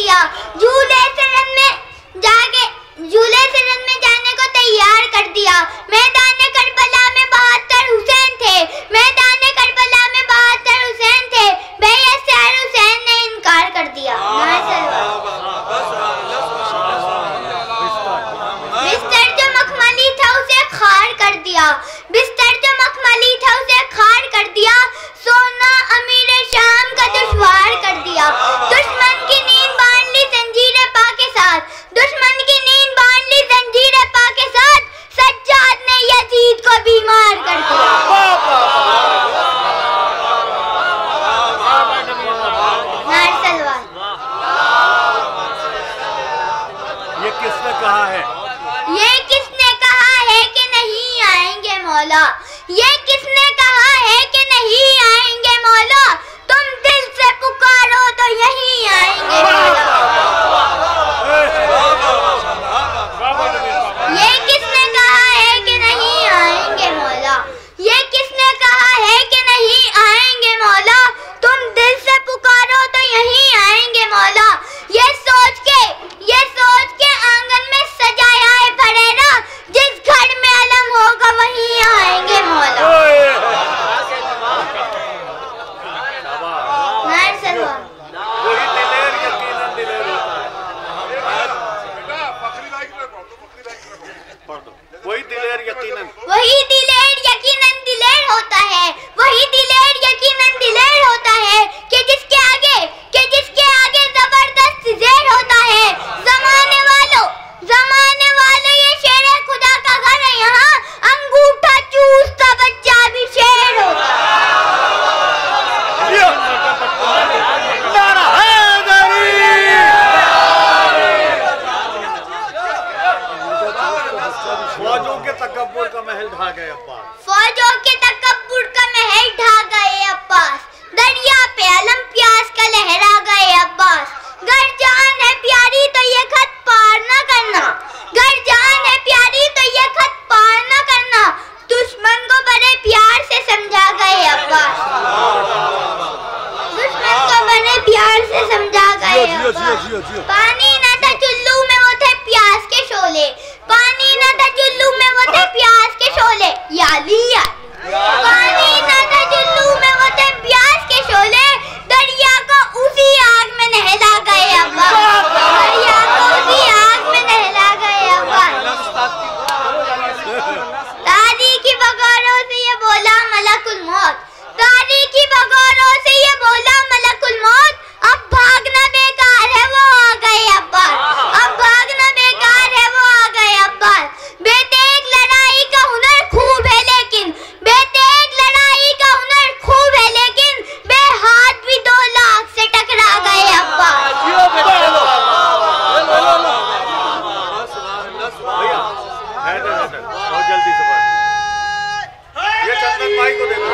दिया। झूले से रन में जाने को तैयार कर दिया। मैदान करबला में 72 हुसैन थे। मैदान करबला में 72 हुसैन थे। बेअसर हुसैन ने इनकार कर दिया। बिस्तर जो मखमली था उसे खार कर दिया। बिस्तर जो मखमली था उसे खार कर दिया। सोना अमीर शाम का दुश्वार कर दिया। दुश्मन की नींद बांध ली जंजीर पा के साथ। दुश्मन की नींद बांध ली जंजीर पा के साथ। सज्जाद ने यजीद को बीमार कर दिया। ये किसने कहा है? ये किसने कहा है कि नहीं आएंगे मौला? ये किसने कहा है कि नहीं आएंगे मौला? तुम दिल से पुकारो तो यही आएंगे मौला। ये किसने कहा है कि नहीं आएंगे मौला? ये किसने कहा है कि नहीं आएंगे मौला? तुम दिल से पुकारो तो यही आएंगे मौला। ये सोच के आंगन में सजाया है फरेरा। जिस घर में अलम होगा वहीं आएंगे मौला। वही दिलेर यकीनन दिलेर होता है। वही दिलेर यकीनन दिलेर होता है। वही दिलेर यकीनन दिलेर होता है कि जिसके आगे जबरदस्त ज़ेर होता है। ज़माने वालों ये शेर खुदा का घर है। यहाँ अंगूठा चूसता बच्चा भी शेर होता है। फौजों के तकब्बुर का महल ढा गए अब्बास। फौजों के तकब्बुर का महल ढा गए अब्बास। दरिया पे अलम प्यास का लहरा गए अब्बास। घर जान है प्यारी तो ये खत पार न करना। घर जान है प्यारी तो ये खत पार न करना। दुश्मन को बड़े प्यार से समझा गए अब्बास। दुश्मन को बड़े प्यार से समझा गए अब्बास। पानी न था चुल्लू में वो थे प्यास के शोले। पानी न था चुल्लू में वो थे प्यास के शोले। यालिया पानी न था चुल्लू में वो थे प्यास के शोले। दरिया को उसी आग में नहला गए अब्बास। दरिया को उसी आग में नहला गए अब्बास। तारीखी बगौरों से ये बोला मलकुल मौत। तारीखी बगौरों से ये बोला मलकुल मौत। अब भागना बेकार है वो आ गए अब्बास। अब भागना बेकार है वो आ गए अब्बास। बेतेग लड़ाई का हुनर खूब है लेकिन बेहाथ भी 2 लाख से टकरा गए अब्बास। जल्दी से ये चंदन भाई को दे दो।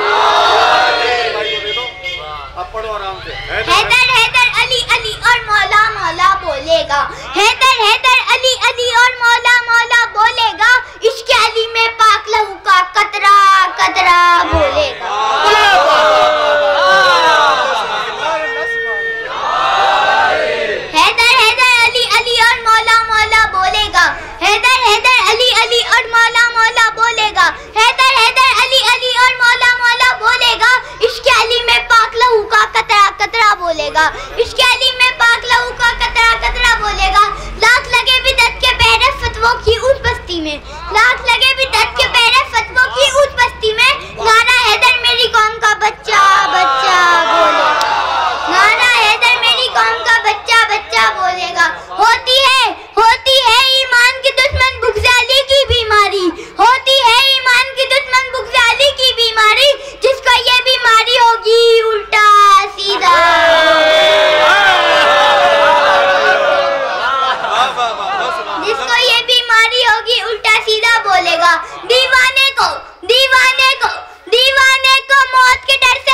अब पढ़ो आराम से। हैदर हैदर अली अली और मौला मौला बोलेगा। हैदर हैदर अली अली और मौला मौला बोलेगा। इश्क अली में पाक लहू का कतरा कतरा बोलेगा। हैदर हैदर अली अली और मौला मौला बोलेगा। हैदर हैदर अली अली और मौला मौला बोलेगा। हैदर हैदर अली अली और मौला मौला बोलेगा। इश्क अली में पाक लहू का कतरा कतरा बोलेगा। इश्क अली में पाक लहू का कतरा कतरा बोलेगा। लाख लगे बिदअत के पहरे फतवों की उस बस्ती में। लाख लगे बिदअत के पहरे फतवों की उस बस्ती में। नारा हैदर मेरी कौम का बच्चा बच्चा बोलेगा। नारा हैदर मेरी कौम का बच्चा बच्चा बोलेगा। होती है ईमान की दुश्मन बुग़्ज़ाली की बीमारी। होती है ईमान की दुश्मन बुग़्ज़ाली की बीमारी। जिसको ये बीमारी होगी उल्टा सीधा। जिसको ये बीमारी होगी उल्टा सीधा बोलेगा। दीवाने को मौत के डर से